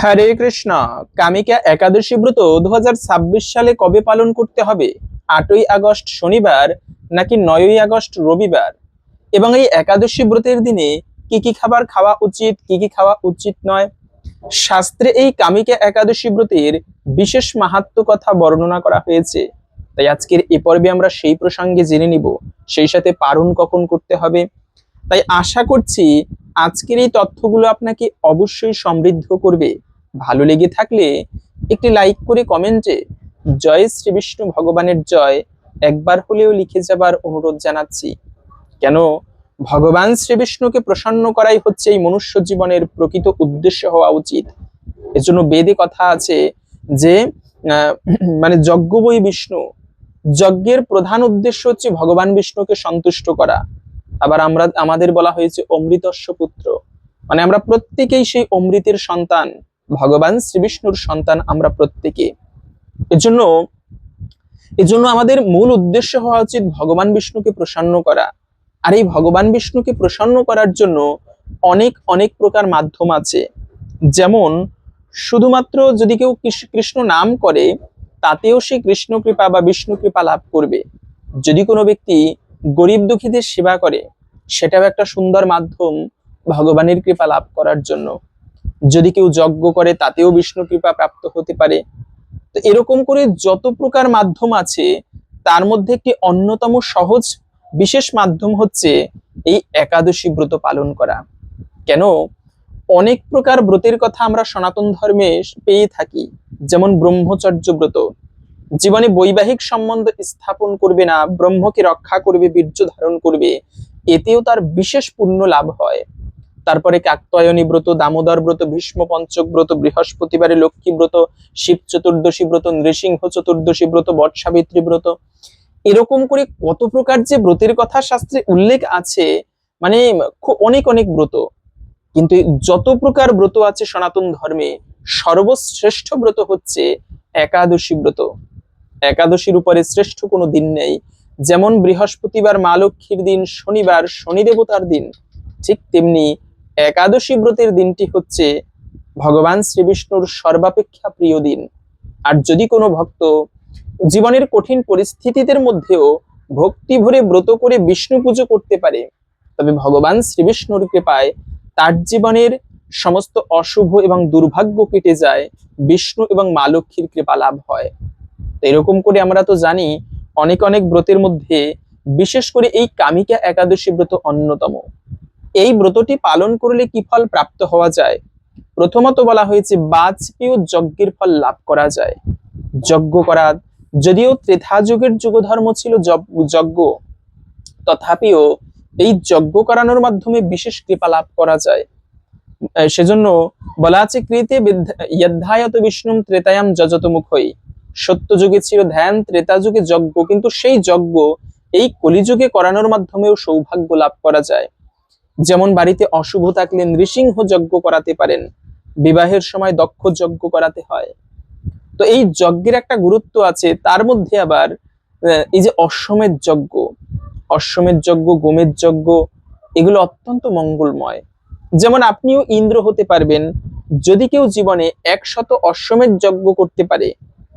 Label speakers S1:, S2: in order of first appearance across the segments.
S1: হরে কৃষ্ণ। কামিকা একাদশী ব্রত 2026 সালে কবে পালন করতে হবে? 8ই আগস্ট শনিবার নাকি 9ই আগস্ট রবিবার? এবং এই একাদশী ব্রতের দিনে কি কি খাবার খাওয়া উচিত, কি কি খাওয়া উচিত নয়, শাস্ত্রে এই কামিকা একাদশী ব্রতের বিশেষ মাহাত্ম্য কথা বর্ণনা করা হয়েছে। তাই আজকের এই পর্বে আমরা সেই প্রসঙ্গে জেনে নিব, সেই সাথে পালন কখন করতে হবে। তাই আশা করছি আজকের এই তথ্যগুলো আপনাকে অবশ্যই সমৃদ্ধ করবে। ভালো লেগে থাকলে একটি লাইক করে কমেন্টে জয় শ্রী বিষ্ণু ভগবানের জয় একবার হলেও লিখে যাবার অনুরোধ জানাচ্ছি। কেন, ভগবান শ্রী বিষ্ণুকে প্রসন্ন করাই হচ্ছে এই মনুষ্য জীবনের প্রকৃত উদ্দেশ্য হওয়া উচিত। এজন্য বেদে কথা আছে যে মানে যজ্ঞ বই বিষ্ণু, যজ্ঞের প্রধান উদ্দেশ্য হচ্ছে ভগবান বিষ্ণুকে সন্তুষ্ট করা। আবার আমাদের বলা হয়েছে অমৃতস্য পুত্র, মানে আমরা প্রত্যেকেই সেই অমৃতের সন্তান, ভগবান শ্রী বিষ্ণুর সন্তান আমরা প্রত্যেকে। এজন্য আমাদের মূল উদ্দেশ্য হওয়া উচিত ভগবান বিষ্ণুকে প্রসন্ন করা। আর এই ভগবান বিষ্ণুকে প্রসন্ন করার জন্য অনেক অনেক প্রকার মাধ্যম আছে। যেমন শুধুমাত্র যদি কেউ কৃষ্ণ নাম করে তাতেও সে কৃষ্ণ কৃপা বা বিষ্ণু কৃপা লাভ করবে। যদি কোনো ব্যক্তি গরিব দুঃখীদের সেবা করে সেটাও একটা সুন্দর মাধ্যম ভগবানের কৃপা লাভ করার জন্য। যদি কেউ যজ্ঞ করে তাতেও বিষ্ণু কৃপা প্রাপ্ত হতে পারে। তো এরকম করে যত প্রকার মাধ্যম আছে তার মধ্যে একটি অন্যতম সহজ বিশেষ মাধ্যম হচ্ছে এই একাদশী ব্রত পালন করা। কেন, অনেক প্রকার ব্রতের কথা আমরা সনাতন ধর্মে পেয়ে থাকি। যেমন ব্রহ্মচর্য ব্রত, জীবনে বৈবাহিক সম্বন্ধ স্থাপন করবে না, ব্রহ্মকে রক্ষা করবে, বীর্য ধারণ করবে, এতেও তার বিশেষ পুণ্য লাভ হয়। তারপরে কাত্যায়নী ব্রত, দামোদর ব্রত, ভীষ্ম পঞ্চক ব্রত, বৃহস্পতিবারে লক্ষ্মী ব্রত, শিব চতুর্দশী ব্রত, নৃসিংহ চতুর্দশী ব্রত, বট সাবিত্রী ব্রত, এরকম করে কত প্রকার যে ব্রতের কথা শাস্ত্রে উল্লেখ আছে, মানে অনেক অনেক ব্রত। কিন্তু যত প্রকার ব্রত আছে সনাতন ধর্মে সর্বশ্রেষ্ঠ ব্রত হচ্ছে একাদশী ব্রত। একাদশীর উপরে শ্রেষ্ঠ কোনো দিন নেই। যেমন বৃহস্পতিবার মা লক্ষ্মীর দিন, শনিবার শনি দেবতার দিন, ঠিক তেমনি একাদশী ব্রতের দিনটি হচ্ছে ভগবান শ্রীবিষ্ণুর সর্বাপেক্ষা প্রিয় দিন। আর যদি কোনো ভক্ত জীবনের কঠিন পরিস্থিতিদের মধ্যেও ভক্তি ভরে ব্রত করে বিষ্ণু পুজো করতে পারে, তবে ভগবান শ্রীবিষ্ণুর কৃপায় তার জীবনের সমস্ত অশুভ এবং দুর্ভাগ্য কেটে যায়, বিষ্ণু এবং মা লক্ষ্মীর কৃপা লাভ হয়। এরকম করে আমরা তো জানি অনেক অনেক ব্রতের মধ্যে বিশেষ করে এই কামিকা একাদশী ব্রত অন্যতম। এই ব্রতটি পালন করলে কি ফল প্রাপ্ত হওয়া যায়? প্রথমত বলা হয়েছে বাজপেয় যজ্ঞের ফল লাভ করা যায়। যজ্ঞ করা, যদিও ত্রেতা যুগের যুগধর্ম ছিল যজ্ঞ, তথাপিও এই যজ্ঞ করানোর মাধ্যমে বিশেষ কৃপা লাভ করা যায়। সেজন্য বলা আছে কৃতে যদ্ধায়ত বিষ্ণুম ত্রেতায়াম যজত মুখই। সত্য যুগে ছিল ধ্যান, ত্রেতা যুগে যজ্ঞ, কিন্তু সেই যজ্ঞ এই কলিযুগে করানোর মাধ্যমেও সৌভাগ্য লাভ করা যায়। যেমন বাড়িতে অশুভ থাকলে নৃসিংহ যজ্ঞ করাতে পারেন, বিবাহের সময় দক্ষ যজ্ঞ করাতে হয়। তো এই যজ্ঞের একটা গুরুত্ব আছে। তার মধ্যে আবার এই যে অশ্বমেধ যজ্ঞ, অশ্বমেধ যজ্ঞ, গোমেধ যজ্ঞ, এগুলো অত্যন্ত মঙ্গলময়। যেমন আপনিও ইন্দ্র হতে পারবেন যদি কেউ জীবনে 100 অশ্বমেধ যজ্ঞ করতে পারে।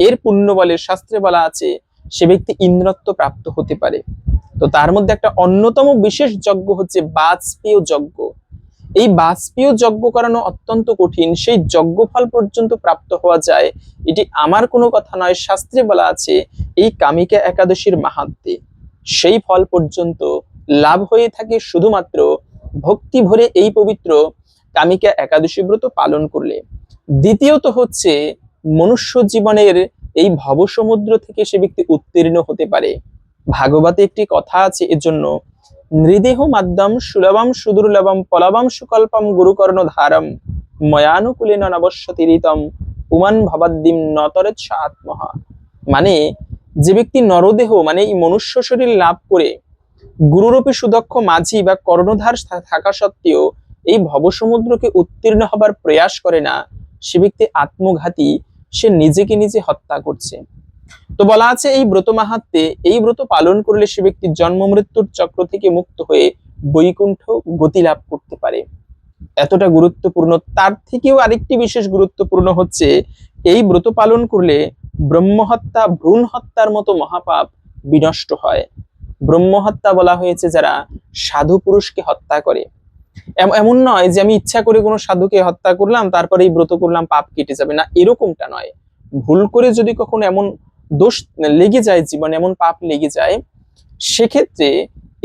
S1: এর পুণ্য বলে শাস্ত্রে বলা আছে সে ব্যক্তি ইন্দ্রত্ব প্রাপ্ত হতে পারে। তো তার মধ্যে একটা অন্যতম বিশেষ যজ্ঞ হচ্ছে বাজপেয় যজ্ঞ। এই বাজপেয় যজ্ঞ করানো অত্যন্ত কঠিন, সেই যজ্ঞ ফল পর্যন্ত প্রাপ্ত হওয়া যায়। এটি আমার কোনো কথা নয়, শাস্ত্রে বলা আছে এই কামিকা একাদশীর মাহাত্ম্যে। সেই ফল পর্যন্ত লাভ হয়ে থাকে শুধুমাত্র ভক্তি ভরে এই পবিত্র কামিকা একাদশী ব্রত পালন করলে। দ্বিতীয়ত হচ্ছে মনুষ্য জীবনের এই ভবসমুদ্র থেকে সে ব্যক্তি উত্তীর্ণ হতে পারে। ভাগবতে একটি কথা আছে এজন্য, নৃদেহ মাদ্যম সুলভম সুদুর্লভম পলবম সুকল্পম গুরুকর্ণ ধারম ময়ানুকূলেন নবশ্যতিরিতম উমান ভবাদ্দিম নতরেচ্ছ আত্মহা। মানে যে ব্যক্তি নরদেহ মানে এই মনুষ্য শরীর লাভ করে গুরুরূপী সুদক্ষ মাঝি বা কর্ণধার থাকা সত্ত্বেও এই ভবসমুদ্রকে উত্তীর্ণ হবার প্রয়াস করে না, সে ব্যক্তি আত্মঘাতী, সে নিজেকে নিজে হত্যা করছে। তো বলা আছে এই ব্রত মাহাত্ম্যে এই ব্রত পালন করলে সে ব্যক্তি জন্ম মৃত্যুর চক্র থেকে মুক্ত হয়ে বৈকুণ্ঠ গতি লাভ করতে পারে। এতটা গুরুত্বপূর্ণ। তার থেকেও আরেকটি বিশেষ গুরুত্বপূর্ণ হচ্ছে, এই ব্রত পালন করলে ব্রহ্মহত্যা, ভ্রূণ হত্যার মতো মহাপাপ বিনষ্ট হয়। ব্রহ্মহত্যা বলা হয়েছে যারা সাধু পুরুষকে হত্যা করে। এমন নয় যে আমি ইচ্ছা করে কোনো সাধুকে হত্যা করলাম তারপরে এই ব্রত করলাম পাপ কেটে যাবে, না, এরকমটা নয়। ভুল করে যদি কখনো এমন দোষ লেগে যায় জীবনে, এমন পাপ লেগে যায়, সেক্ষেত্রে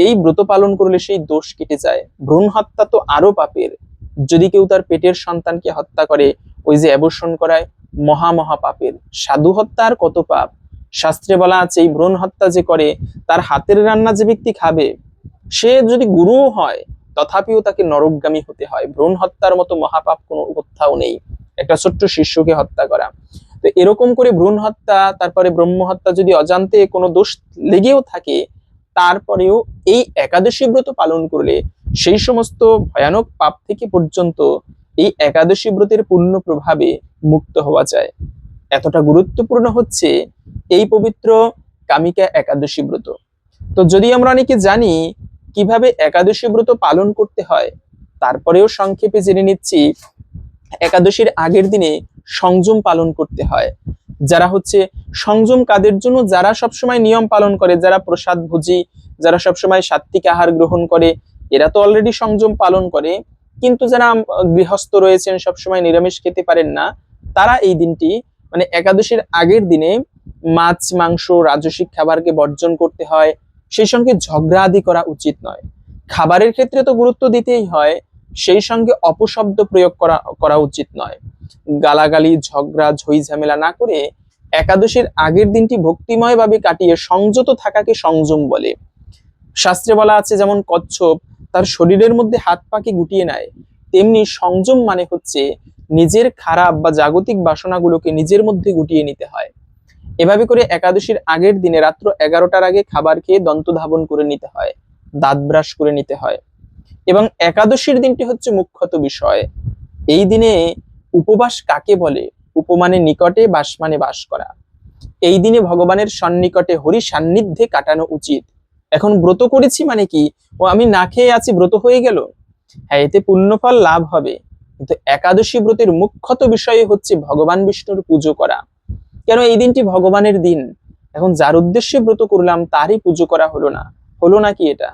S1: এই ব্রত পালন করলে সেই দোষ কেটে যায়। ভ্রূণ হত্যা তো আরো পাপের। যদি কেউ তার পেটের সন্তানকে হত্যা করে, ওই যে অ্যাবর্শন করায়, মহা মহা পাপের। সাধু হত্যা আর কত পাপ। শাস্ত্রে বলা আছে এই ভ্রূণ হত্যা যে করে, তার হাতের রান্না যে ব্যক্তি খাবে, সে যদি গুরুও হয় তথাপিও তাকে নরকগামী হতে হয়। ভ্রূণ হত্যার মতো মহাপাপ কোনো কোথাও নেই, একটা ছোট্ট শিশুকে হত্যা করা। তো এরকম করে ভ্রূণ হত্যা, তারপরে ব্রহ্ম হত্যা যদি অজান্তে কোনো দোষ লেগেও থাকে, তারপরেও এই একাদশী ব্রত পালন করলে সেই সমস্ত ভয়ানক পাপ থেকে পর্যন্ত এই একাদশী ব্রতের পূর্ণ প্রভাবে মুক্ত হওয়া যায়। এতটা গুরুত্বপূর্ণ হচ্ছে এই পবিত্র কামিকা একাদশী ব্রত। তো যদি আমরা অনেকে জানি কিভাবে একাদশী ব্রত পালন করতে হয়, তারপরেও সংক্ষেপে জেনে নিচ্ছি। একাদশীর আগের দিনে সংযম পালন করতে হয়। যারা হচ্ছে সংযম কাদের জন্য? যারা সবসময় নিয়ম পালন করে, যারা প্রসাদ ভোজী, যারা সবসময় সাত্বিক আহার গ্রহণ করে, এরা তো অলরেডি সংযম পালন করে। কিন্তু যারা গৃহস্থ রয়েছেন, সবসময় নিরামিষ খেতে পারেন না, তারা এই দিনটি, মানে একাদশীর আগের দিনে মাছ মাংস রাজসিক খাবারকে বর্জন করতে হয়। সেই সঙ্গে ঝগড়া আদি করা উচিত নয়। খাবারের ক্ষেত্রে তো গুরুত্ব দিতেই হয়, সেই সঙ্গে অপশব্দ প্রয়োগ করা উচিত নয়। গালাগালি, ঝগড়া, ঝই ঝামেলা না করে একাদশীর আগের দিনটি ভক্তিময় ভাবে কাটিয়ে সংযত থাকাকে সংযম বলে। শাস্ত্রে বলা আছে যেমন কচ্ছপ তার শরীরের মধ্যে হাত পাকে গুটিয়ে নেয়, তেমনি সংযম মানে হচ্ছে নিজের খারাপ বা জাগতিক বাসনাগুলোকে নিজের মধ্যে গুটিয়ে নিতে হয়। এভাবে করে একাদশীর আগের দিনে রাত্র 11টার আগে খাবার খেয়ে দন্ত ধাবন করে নিতে হয়, দাঁত ব্রাশ করে নিতে হয়। এবং একাদশীর দিনটি হচ্ছে মুখ্যত বিষয়। এই দিনে উপবাস কাকে বলে? উপমানে নিকটে, বাস মানে বাস করা। এই দিনে ভগবানের সন্নিকটে হরি সান্নিধ্যে কাটানো উচিত। এখন ব্রত করেছি মানে কি, ও আমি না খেয়ে আছি ব্রত হয়ে গেল? হ্যাঁ, এতে পুণ্যফল লাভ হবে, কিন্তু একাদশী ব্রতের মুখ্যত বিষয় হচ্ছে ভগবান বিষ্ণুর পুজো করা। কেন এই দিনটি ভগবানের দিন, এখন যার উদ্দেশ্যে ব্রত করলাম তারই পুজো করা হলো না, হলো নাকি এটা?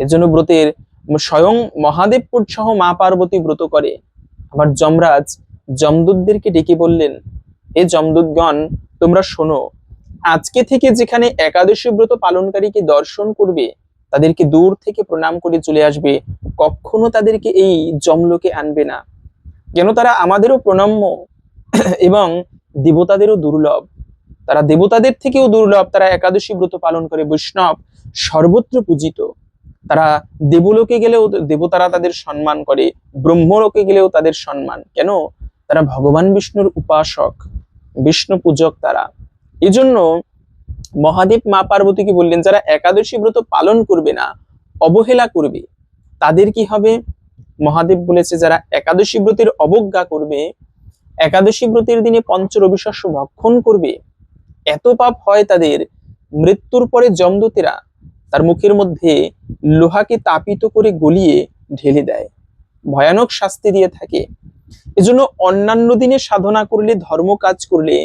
S1: এজন্য ব্রতের স্বয়ং মহাদেব সহ মা পার্বতী ব্রত করে। আবার যমরাজ যমদূতদেরকে ডেকে বললেন, হে যমদূতগণ, তোমরা শোনো, আজকে থেকে যেখানে একাদশী ব্রত পালনকারীকে দর্শন করবে, তাদেরকে দূর থেকে প্রণাম করে চলে আসবে, কখনো তাদেরকে এই যমলোকে আনবে না। কেন? তারা আমাদেরও প্রণম্য এবং দেবতাদেরও দুর্লভ। তারা দেবতাদের থেকেও দুর্লভ, তারা একাদশী ব্রত পালন করে। বৈষ্ণব সর্বত্র পূজিত। তারা দেবলোকে গেলেও দেবতারা তাদের সম্মান করে, ব্রহ্মলোকে গেলেও তাদের সম্মান। কেন? তারা ভগবান বিষ্ণুর উপাসক, বিষ্ণু পূজক তারা। এই জন্য মহাদেব মা পার্বতীকে বললেন, যারা একাদশী ব্রত পালন করবে না, অবহেলা করবে, তাদের কি হবে? মহাদেব বলেছে, যারা একাদশী ব্রতের অবজ্ঞা করবে, একাদশী ব্রতের দিনে পঞ্চ রবিশস্য ভক্ষণ করবে, এত পাপ হয় তাদের, মৃত্যুর পরে যমদূতেরা তার মুখের মধ্যে লোহাকে তাপিত করে গলিয়ে ঢেলে দেয়, ভয়ানক শাস্তি দিয়ে থাকে। এজন্য অন্যান্য দিনে সাধনা করলে, ধর্ম কাজ করলে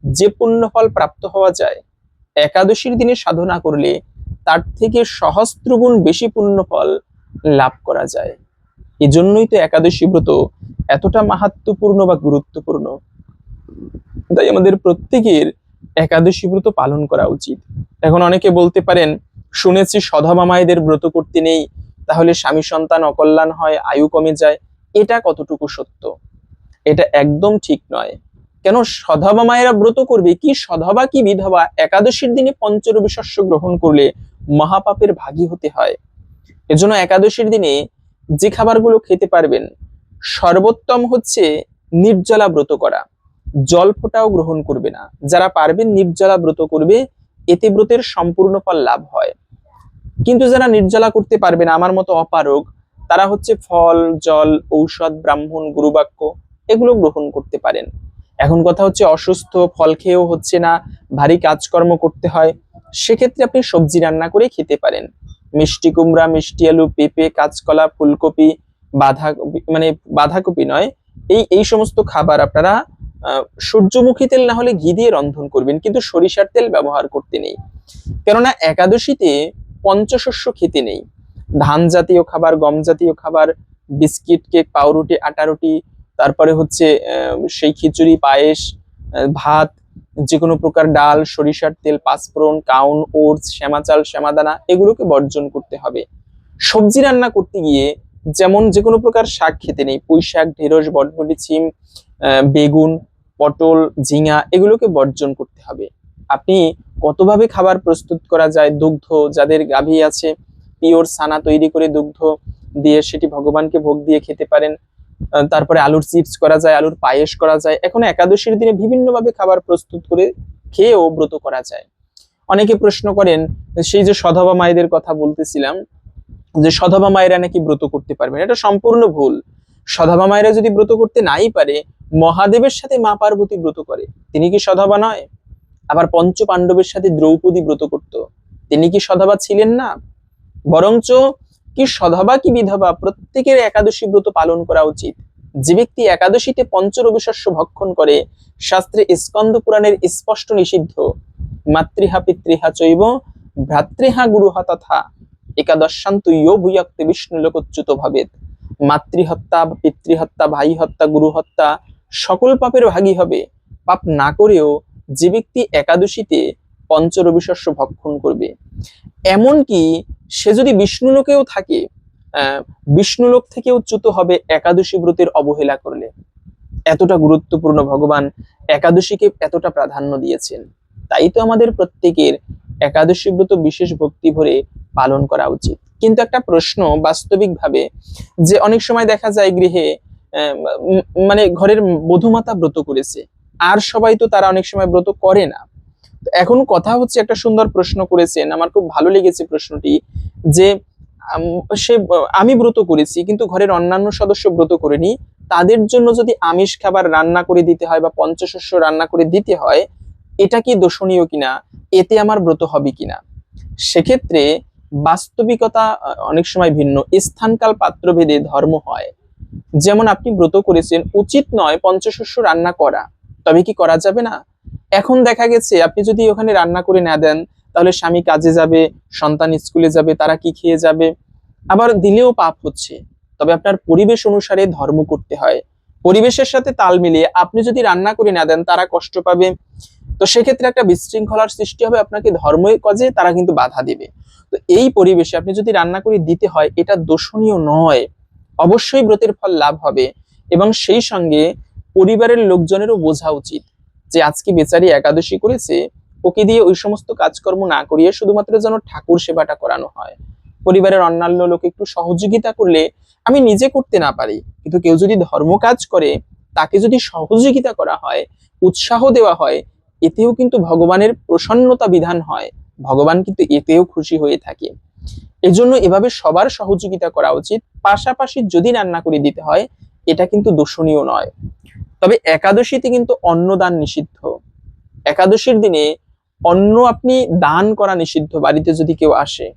S1: যে পুণ্যফল প্রাপ্ত হওয়া যায়, একাদশীর দিনে সাধনা করলে তার থেকে সহস্রগুণ বেশি পুণ্যফল লাভ করা যায়। এজন্যই তো একাদশী ব্রত এতটা মাহাত্ম্যপূর্ণ বা গুরুত্বপূর্ণ। তাই আমাদের প্রত্যেকের একাদশী ব্রত পালন করা উচিত। এখন অনেকে বলতে পারেন, শুনেছি সধবা মায়েদের ব্রত করতে নেই, তাহলে স্বামী সন্তান অকল্যাণ হয়, আয়ু কমে যায়। এটা কতটুকু সত্য? এটা একদম ঠিক নয়। কেন সধবা মায়েরা ব্রত করবে? কি সধবা কি বিধবা একাদশীর দিনে পঞ্চরবি শস্য গ্রহণ করলে মহাপাপের ভাগী হতে হয়। এজন্য একাদশীর দিনে যে খাবারগুলো খেতে পারবেন, সর্বোত্তম হচ্ছে নির্জলা ব্রত করা। জল ফোঁটাও গ্রহণ করবে না। যারা পারবেন নির্জলা ব্রত করবে, এতে ব্রতের সম্পূর্ণ ফল লাভ হয়। কিন্তু যারা নির্জলা করতে পারবে না, আমার মতো অপারগ, তারা হচ্ছে ফল, জল, ঔষধ, ব্রাহ্মণ, গুরুবাক্য এগুলো গ্রহণ করতে পারেন। এখন কথা হচ্ছে অসুস্থ, ফল খেয়েও হচ্ছে না, ভারী কাজকর্ম করতে হয়, সেক্ষেত্রে আপনি সবজি রান্না করে খেতে পারেন। মিষ্টি কুমড়া, মিষ্টি আলু, পেঁপে, কাঁচকলা, ফুলকপি, বাধা মানে বাঁধাকপি নয়, এই সমস্ত খাবার আপনারা সূর্যমুখী তেল না হলে ঘি দিয়ে রন্ধন করবেন, কিন্তু সরিষার তেল ব্যবহার করতে নেই। কেননা একাদশীতে পঞ্চশস্য খেতে নেই। ধান জাতীয় খাবার, গম জাতীয় খাবার, বিস্কিট, কেক, পাউরুটি, আটা রুটি, তারপরে হচ্ছে সেই খিচুড়ি, পায়েস, ভাত, যে কোনো প্রকার ডাল, সরিষার তেল, পাঁচফোড়ন, কাউন, ওটস, শ্যামা চাল, শ্যামাদানা, এগুলোকে বর্জন করতে হবে। সবজি রান্না করতে গিয়ে যেমন যে কোনো প্রকার শাক খেতে নেই, পুঁই শাক, ঢেঁড়স, বটবটি, সিম, বেগুন, পটল, ঝিঙা, এগুলোকে বর্জন করতে হবে। আপনি কতভাবে খাবার প্রস্তুত করা যায়, দুগ্ধ, যাদের গাভী আছে, পিওর ছানা তৈরি করে দুগ্ধ দিয়ে সেটি ভগবানকে ভোগ দিয়ে খেতে পারেন। তারপরে আলুর চিপস করা যায়, আলুর পায়েস করা যায়। এখন একাদশীর দিনে বিভিন্ন ভাবে খাবার প্রস্তুত করে খেয়েও ব্রত করা যায়। অনেকে প্রশ্ন করেন, সেই যে সধবা মায়েদের কথা বলতেছিলাম, যে সধবা মায়েরা নাকি ব্রত করতে পারবেন, এটা সম্পূর্ণ ভুল। সধবা মায়েরা যদি ব্রত করতে নাই পারে, মহাদেবের সাথে মা পার্বতী ব্রত করে, তিনি কি সধবা নয়? আবার পঞ্চ পাণ্ডবের সাথে দ্রৌপদী ব্রত করত, তিনি কি সধবা ছিলেন না? বরঞ্চ কি সধবা কি বিধবা, প্রত্যেকের একাদশী ব্রত পালন করা উচিত। যে ব্যক্তি একাদশীতে পঞ্চরবিশস্য ভক্ষণ করে, শাস্ত্রে স্কন্দ পুরাণের স্পষ্ট নিষিদ্ধ, মাতৃহা পিতৃহা চৈব ভ্রাতৃহা গুরুহা তথা একাদশান্ত ইয়ো ভূয়াক্তে বিষ্ণু লোকচ্যুত ভাবেত। মাতৃহত্যা, পিতৃহত্যা, ভাই হত্যা, গুরু হত্যা সকল পাপের ভাগী হবে। পাপ না করেও যে ব্যক্তি একাদশীতে পঞ্চরবিশস্য ভক্ষণ করবে, এমনকি সে যদি বিষ্ণুলোকেও থাকে, বিষ্ণুলোক থেকেও চ্যুত হবে একাদশী ব্রতের অবহেলা করলে। এতটা গুরুত্বপূর্ণ ভগবান একাদশীকে এতটা প্রাধান্য দিয়েছেন। তাই তো আমাদের প্রত্যেকের একাদশী ব্রত বিশেষ ভক্তি ভরে পালন করা উচিত। কিন্তু একটা প্রশ্ন বাস্তবিকভাবে, যে অনেক সময় দেখা যায় গৃহে মানে ঘরের বধূমাতা ব্রত করেছে, আর সবাই তো তারা অনেক সময় ব্রত করে না। এখন কথা হচ্ছে, একটা সুন্দর প্রশ্ন করেছেন, আমার খুব ভালো লেগেছে প্রশ্নটি, যে সে আমি ব্রত করেছি কিন্তু ঘরের অন্যান্য সদস্য ব্রত করেনি, তাদের জন্য যদি আমিষ খাবার রান্না করে দিতে হয় বা পঞ্চশস্য রান্না করে দিতে হয়, এটা কি দোষণীয় কিনা, এতে আমার ব্রত হবে কিনা? সেক্ষেত্রে বাস্তবিকতা অনেক সময় ভিন্ন, স্থানকাল পাত্রভেদে ধর্ম হয়। যেমন আপনি ব্রত করেছেন, উচিত নয় পঞ্চশস্য রান্না করা, তবে কি করা যাবে না? এখন দেখা গেছে আপনি যদি ওখানে রান্না করে না দেন, তাহলে স্বামী কাজে যাবে, সন্তান স্কুলে যাবে, তারা কি খেয়ে যাবে? আবার দিলেও পাপ হচ্ছে। তবে আপনার পরিবেশ অনুসারে ধর্ম করতে হয়। পরিবেশের সাথে তাল মিলিয়ে আপনি যদি রান্না করে না দেন, তারা কষ্ট পাবে, তো সেক্ষেত্রে একটা বিশৃঙ্খলার সৃষ্টি হবে, আপনাকে ধর্মের কাজে তারা কিন্তু বাধা দিবে। তো এই পরিবেশে আপনি যদি রান্না করে দিতে হয়, এটা দোষণীয় নয়, অবশ্যই ব্রতের ফল লাভ হবে। এবং সেই সঙ্গে পরিবারের লোকজনেরও বোঝা উচিত যে আজকে বেচারি একাদশী করেছে, ওকে দিয়ে ওই সমস্ত কাজকর্ম না করিয়ে শুধুমাত্র যেন ঠাকুর সেবাটা করানো হয়। পরিবারের অন্যান্য লোক একটু সহযোগিতা করলে, আমি নিজে করতে না পারি, কিন্তু কেউ যদি ধর্ম কাজ করে, তাকে যদি সহযোগিতা করা হয়, উৎসাহ দেওয়া হয়, এতেও কিন্তু ভগবানের প্রসন্নতা বিধান হয়, ভগবান কিন্তু এতেও খুশি হয়ে থাকে। এজন্য এভাবে সবার সহযোগিতা করা উচিত। পাশাপাশি যদি রান্না করে দিতে হয়, এটা কিন্তু দোষণীয় নয়। তবে একাদশীতে কিন্তু অন্নদান নিষিদ্ধ। একাদশীর দিনে অন্ন আপনি দান করা নিষিদ্ধ, বাড়িতে যদি কেউ আসে,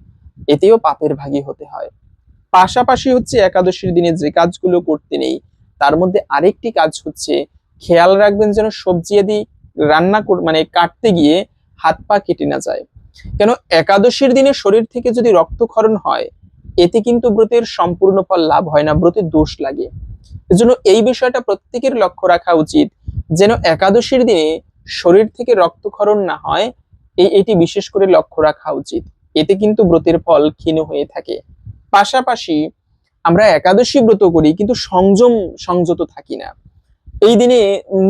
S1: এতেও পাপের ভাগী হতে হয়। পাশাপাশি হচ্ছে একাদশীর দিনে যে কাজগুলো করতে নেই, তার মধ্যে আরেকটি কাজ হচ্ছে, খেয়াল রাখবেন যেন সবজি আদি রান্না মানে কাটতে গিয়ে হাত পা কেটে না যায়। কেন, একাদশীর দিনে শরীর থেকে যদি রক্তক্ষরণ হয়, এতে কিন্তু ব্রতের সম্পূর্ণ ফল লাভ হয় না, ব্রতের দোষ লাগে। এজন্য এই বিষয়টা প্রত্যেকের লক্ষ্য রাখা উচিত, যেন একাদশীর দিনে শরীর থেকে রক্তক্ষরণ না হয়, এটি বিশেষ করে লক্ষ্য রাখা উচিত। এতে কিন্তু ব্রতের ফল ক্ষীণ হয়ে থাকে। পাশাপাশি আমরা একাদশী ব্রত করি কিন্তু সংযত থাকি না। এই দিনে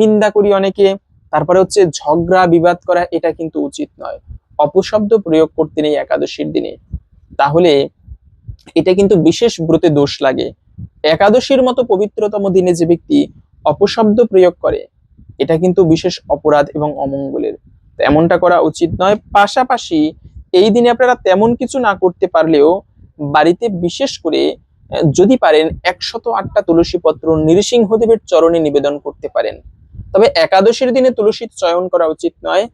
S1: নিন্দা করি অনেকে, তারপরে হচ্ছে ঝগড়া বিবাদ করা, এটা কিন্তু উচিত নয়। অপশব্দ প্রয়োগ করতে নেই একাদশীর দিনে, তাহলে এটা কিন্তু বিশেষ ব্রতে দোষ লাগে। একাদশীর মতো পবিত্রতম দিনে যে ব্যক্তি অপশব্দ প্রয়োগ করে, এটা কিন্তু বিশেষ অপরাধ এবং অমঙ্গলের, এমনটা করা উচিত নয়। পাশাপাশি এই দিনে আপনারা তেমন কিছু না করতে পারলেও বাড়িতে বিশেষ করে যদি পারেন 108টা তুলসী পত্র নৃসিংহদেবের চরণে নিবেদন করতে পারেন। তবে একাদশীর দিনে তুলসী চয়ন করা উচিত নয়,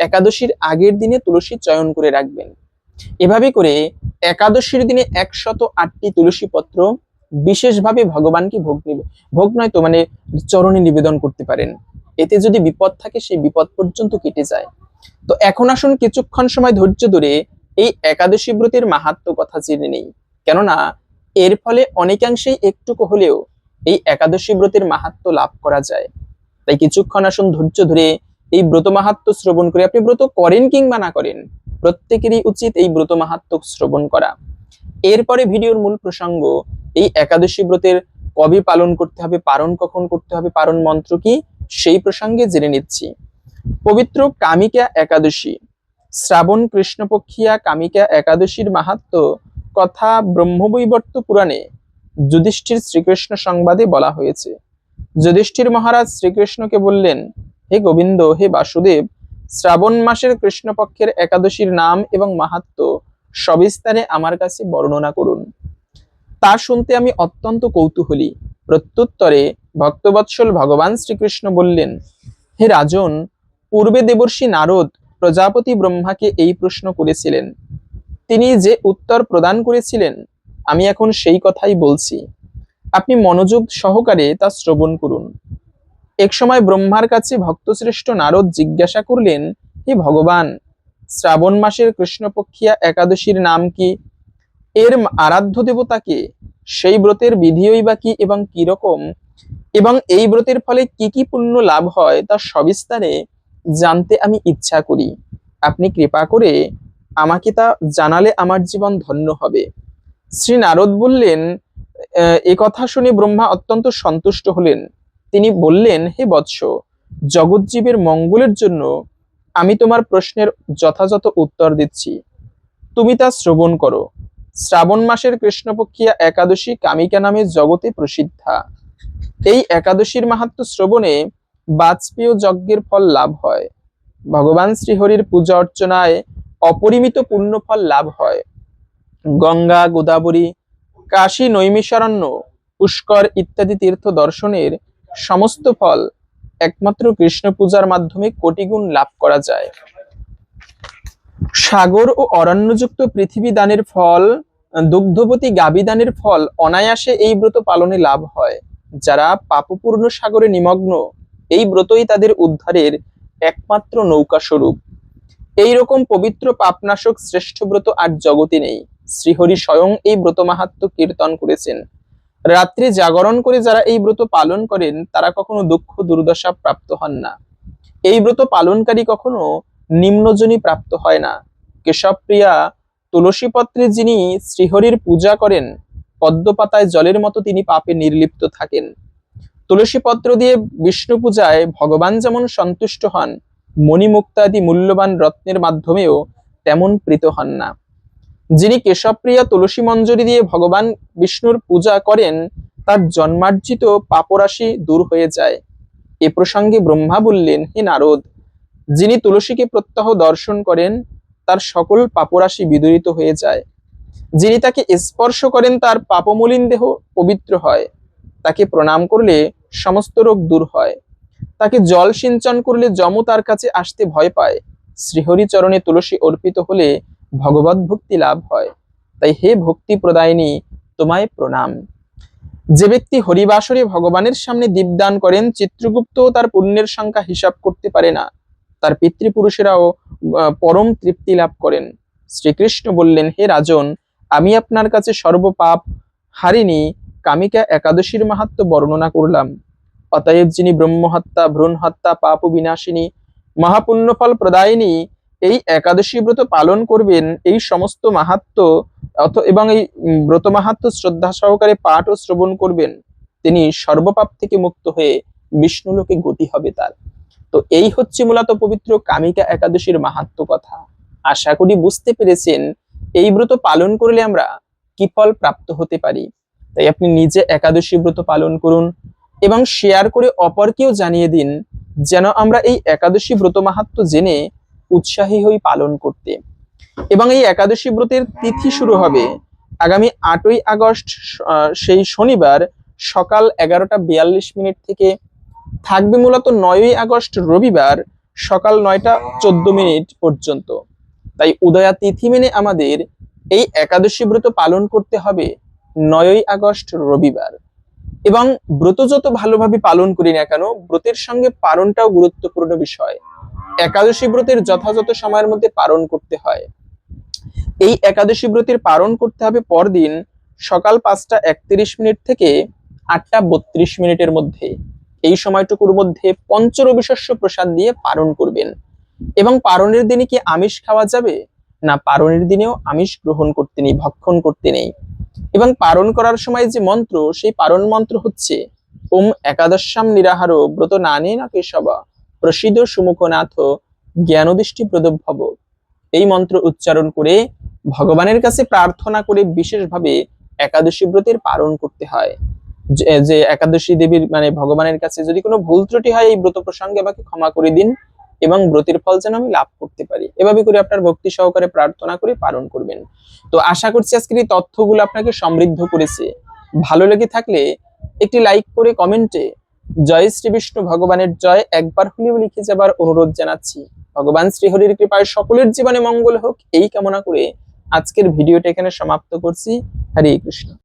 S1: একাদশীর আগের দিনে তুলসী চয়ন করে রাখবেন। এভাবে করে একাদশীর দিনে 108টি তুলসী পত্র বিশেষভাবে ভগবানকে ভোগ নয় তো মানে চরণে নিবেদন করতে পারেন। এতে যদি বিপদ থাকে সেই বিপদ পর্যন্ত কেটে যায়। তো এখন আসুন কিছুক্ষণ সময় ধৈর্য ধরে এই একাদশী ব্রতের মাহাত্ম্য কথা জেনে নেই, কেননা এর ফলে অনেকাংশেই একটুকু হলেও এই একাদশী ব্রতের মাহাত্ম্য লাভ করা যায়। তাই কিছুক্ষণ আসুন ধৈর্য ধরে এই ব্রত মাহাত্ম্য শ্রবণ করে, আপনি ব্রত করেন কিংবা না করেন, প্রত্যেকেরই উচিত এই ব্রত মাহাত্ম্য শ্রবণ করা। এরপরে ভিডিওর মূল প্রসঙ্গ, এই একাদশী ব্রতের কবে পালন করতে হবে, পারণ কখন করতে হবে, পারণ মন্ত্র কি, সেই প্রসঙ্গে জেনে নিচ্ছি। পবিত্র কামিকা একাদশী, শ্রাবণ কৃষ্ণপক্ষিয়া কামিকা একাদশীর মাহাত্ম্য কথা ব্রহ্মবৈবর্ত পুরাণে যুধিষ্ঠির শ্রীকৃষ্ণ সংবাদে বলা হয়েছে। যুধিষ্ঠির মহারাজ শ্রীকৃষ্ণকে বললেন, হে গোবিন্দ, হে বাসুদেব, শ্রাবণ মাসের কৃষ্ণপক্ষের একাদশীর নাম এবং মাহাত্ম্য সবিস্তারে আমার কাছে বর্ণনা করুন। তা শুনতে আমি অত্যন্ত কৌতূহলী। প্রত্যুত্তরে ভক্তবৎসল ভগবান শ্রীকৃষ্ণ বললেন, হে রাজন, পূর্বে দেবর্ষি নারদ প্রজাপতি ব্রহ্মাকে এই প্রশ্ন করেছিলেন। তিনি যে উত্তর প্রদান করেছিলেন আমি এখন সেই কথাই বলছি। আপনি মনোযোগ সহকারে তা শ্রবণ করুন। এক সময় ব্রহ্মার কাছে ভক্তশ্রেষ্ঠ নারদ জিজ্ঞাসা করলেন, হে ভগবান, শ্রাবণ মাসের কৃষ্ণপক্ষিয়া একাদশীর নাম কি, এর আরাধ্য দেবতাকে, সেই ব্রতের বিধিই বা কি এবং কি রকম, এবং এই ব্রতের ফলে কি কি পুণ্য লাভ হয় তা সবিস্তারে জানতে আমি ইচ্ছা করি। আপনি কৃপা করে আমাকে তা জানালে আমার জীবন ধন্য হবে। শ্রী নারদ বললেন, এ কথা শুনে ব্রহ্মা অত্যন্ত সন্তুষ্ট হলেন। তিনি বললেন, হে বৎস, জগৎজীবের মঙ্গলের জন্য আমি তোমার প্রশ্নের যথাযথ উত্তর দিচ্ছি, তুমি তা শ্রবণ করো। শ্রাবণ মাসের কৃষ্ণপক্ষিয়া একাদশী কামিকা নামে জগতে প্রসিদ্ধা। এই একাদশীর মাহাত্ম্য শ্রবণে বাজপেয় যজ্ঞের ফল লাভ হয়। ভগবান শ্রীহরির পূজা অর্চনায় অপরিমিত পুণ্যফল লাভ হয়। গঙ্গা, গোদাবরী, কাশী, নৈমিষারণ্য, পুষ্কর ইত্যাদি তীর্থ দর্শনের সমস্ত ফল একমাত্র কৃষ্ণ পূজার মাধ্যমে কোটিগুণ লাভ করা যায়। সাগর ও অরণ্যযুক্ত পৃথিবী দানের ফল, দুগ্ধবতী গাভী দানের ফল অনায়াসে এই ব্রত পালনে লাভ হয়। যারা পাপপূর্ণ সাগরে নিমগ্ন, এই ব্রতই তাদের উদ্ধারের একমাত্র নৌকা স্বরূপ। এইরকম পবিত্র পাপনাশক শ্রেষ্ঠ ব্রত আর জগতে নেই। শ্রীহরি স্বয়ং এই ব্রত মাহাত্ম্য কীর্তন করেছেন। রাত্রি জাগরণ করে যারা এই ব্রত পালন করেন তারা কখনো দুঃখ দুর্দশা প্রাপ্ত হন না। এই ব্রত পালনকারী কখনো নিম্নজনী প্রাপ্ত হয় না। কেশবপ্রিয়া তুলসী পত্রে যিনি শ্রীহরির পূজা করেন, পদ্মপাতায় জলের মতো তিনি পাপে নির্লিপ্ত থাকেন। তুলসী পত্র দিয়ে বিষ্ণু পূজায় ভগবান যেমন সন্তুষ্ট হন, মণিমুক্তাদি মূল্যবান রত্নের মাধ্যমেও তেমন প্রীত হন না। যিনি কেশবপ্রিয়া তুলসী মঞ্জরি দিয়ে ভগবান বিষ্ণুর পূজা করেন, তার জন্মার্জিত পাপরাশি দূর হয়ে যায়। এ প্রসঙ্গে ব্রহ্মা বললেন, হে নারদ, যিনি তুলসীকে প্রত্যহ দর্শন করেন তার সকল পাপরাশি বিদূরিত হয়ে যায়। যিনি তাকে স্পর্শ করেন তার পাপমলিন দেহ পবিত্র হয়। তাকে প্রণাম করলে সমস্ত রোগ দূর হয়। তাকে জল সিঞ্চন করলে যমও তার কাছে আসতে ভয় পায়। শ্রীহরি চরণে তুলসী অর্পিত হলে ভগবত ভক্তি লাভ হয়। তাই হে ভক্তি প্রদায়িনী, তোমায় প্রণাম। যে ব্যক্তি হরিবাসরে ভগবানের সামনে দীপদান করেন, চিত্রগুপ্ত তার পুণ্যের সংখ্যা হিসাব করতে পারে না। তার পিতৃপুরুষেরাও পরম তৃপ্তি লাভ করেন। শ্রীকৃষ্ণ বললেন, হে রাজন, আমি আপনার কাছে সর্বপাপ হারিণী কামিকা একাদশীর মাহাত্ম্য বর্ণনা করলাম। অতএব যিনি ব্রহ্মহত্যা, ভ্রূণ হত্যা, পাপ বিনাশিনী, মহাপুণ্যফল প্রদায়িনী এই একাদশী ব্রত পালন করবেন, এই সমস্ত মাহাত্ম্য এবং এই ব্রত মাহাত্ম্য শ্রদ্ধা সহকারে পাঠ ও শ্রবণ করবেন, তিনি সর্বপাপ থেকে মুক্ত হয়ে বিষ্ণুলোকে গতি হবে তার। তো এই হচ্ছে মূলত পবিত্র কামিকা একাদশীর মাহাত্ম্য কথা। আশা করি বুঝতে পেরেছেন এই ব্রত পালন করলে আমরা কি ফল প্রাপ্ত হতে পারি। তাই আপনি নিজে একাদশী ব্রত পালন করুন এবং শেয়ার করে অপরকেও জানিয়ে দিন, যেন আমরা এই একাদশী ব্রত মাহাত্ম্য জেনে উৎসাহী হই পালন করতে। এবং এই একাদশী ব্রতের তিথি শুরু হবে আগামী 8ই আগস্ট, সেই শনিবার সকাল 11:42 থেকে, থাকবে মূলত 9ই আগস্ট রবিবার সকাল 9:14 পর্যন্ত। তাই উদয়া তিথি মেনে আমাদের এই একাদশী ব্রত পালন করতে হবে 9ই আগস্ট রবিবার। এবং ব্রত যত ভালোভাবে পালন করি না কেন, ব্রতের সঙ্গে পালনটাও গুরুত্বপূর্ণ বিষয়। একাদশী ব্রতের যথাযথ সময়ের মধ্যে পালন করতে হয়। এই একাদশী ব্রতের পালন করতে হবে পরদিন সকাল 5টা 31 মিনিট থেকে 8টা 32 মিনিটের মধ্যে। এই সময়টুকুর মধ্যে পঞ্চরবি শস্য প্রসাদ দিয়ে পালন করবেন। এবং পালনের দিনে কি আমিষ খাওয়া যাবে? না, পালনের দিনেও আমিষ গ্রহণ করতে নেই, ভক্ষণ করতে নেই। এবং পালন করার সময় যে মন্ত্র, সেই পালন মন্ত্র হচ্ছে ওম একাদশ্যাম নিরাহার ব্রত নানে না কেশব প্রসিদ্ধ সুমুখনাথ জ্ঞানদৃষ্টি প্রদভব। এই মন্ত্র উচ্চারণ করে ভগবানের কাছে প্রার্থনা করে বিশেষভাবে একাদশী ব্রতের পালন করতে হয়। যে একাদশী দেবীর মানে ভগবানের কাছে যদি কোনো ভুল ত্রুটি হয় এই ব্রত প্রসঙ্গে আমাকে ক্ষমা করে দিন এবং ব্রতের ফল যেন আমি লাভ করতে পারি, এভাবে করে আপনার ভক্তি সহকারে প্রার্থনা করে পালন করবেন। তো আশা করছি আজকের এই তথ্যগুলো আপনাকে সমৃদ্ধ করেছে। ভালো লেগে থাকলে একটি লাইক করে কমেন্টে জয় শ্রী বিষ্ণু ভগবানের জয় একবার হলেও লিখে যাবার অনুরোধ জানাচ্ছি। ভগবান শ্রীহরির কৃপায় সকলের জীবনে মঙ্গল হোক এই কামনা করে আজকের ভিডিওটা এখানে সমাপ্ত করছি। হরে কৃষ্ণ।